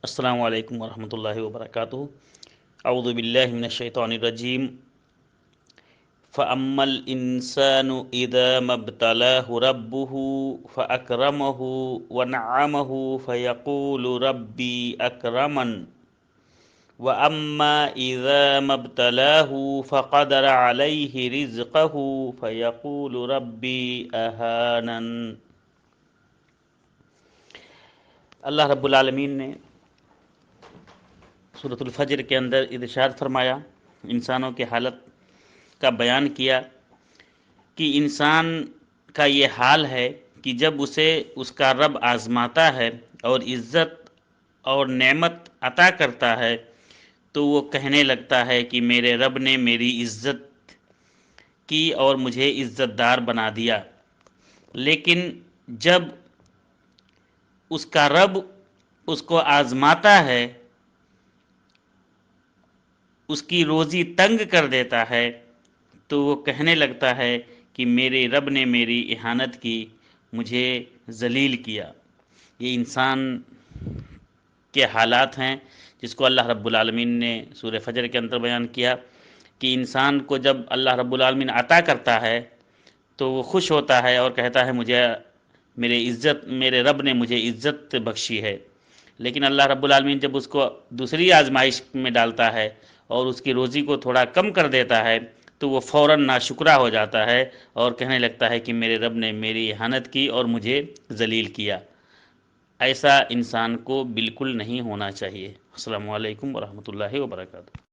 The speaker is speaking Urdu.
السلام علیکم ورحمۃ اللہ وبرکاتہ۔ اعوذ باللہ من الشیطان الرجیم۔ فَأَمَّا الْإِنسَانُ إِذَا مَا ابْتَلَاهُ رَبُّهُ فَأَكْرَمَهُ وَنَعَّمَهُ فَيَقُولُ رَبِّي أَكْرَمَنِ وَأَمَّا إِذَا مَا ابْتَلَاهُ فَقَدَرَ عَلَيْهِ رِزْقَهُ فَيَقُولُ رَبِّي أَهَانَنِ۔ اللہ رب العالمین نے سورۃ الفجر کے اندر ارشاد فرمایا، انسانوں کی حالت کا بیان کیا کہ انسان کا یہ حال ہے کہ جب اسے اس کا رب آزماتا ہے اور عزت اور نعمت عطا کرتا ہے تو وہ کہنے لگتا ہے کہ میرے رب نے میری عزت کی اور مجھے عزت دار بنا دیا۔ لیکن جب اس کا رب اس کو آزماتا ہے، اس کی روزی تنگ کر دیتا ہے تو وہ کہنے لگتا ہے کہ میرے رب نے میری اہانت کی، مجھے ذلیل کیا۔ یہ انسان کے حالات ہیں جس کو اللہ رب العالمین نے سورہ فجر کے اندر بیان کیا کہ انسان کو جب اللہ رب العالمین عطا کرتا ہے تو وہ خوش ہوتا ہے اور کہتا ہے میرے رب نے مجھے عزت بخشی ہے۔ لیکن اللہ رب العالمین جب اس کو دوسری آزمائش میں ڈالتا ہے اور اس کی روزی کو تھوڑا کم کر دیتا ہے تو وہ فوراً ناشکرا ہو جاتا ہے اور کہنے لگتا ہے کہ میرے رب نے میری اہانت کی اور مجھے ذلیل کیا۔ ایسا انسان کو بالکل نہیں ہونا چاہیے۔ السلام علیکم ورحمۃ اللہ وبرکاتہ۔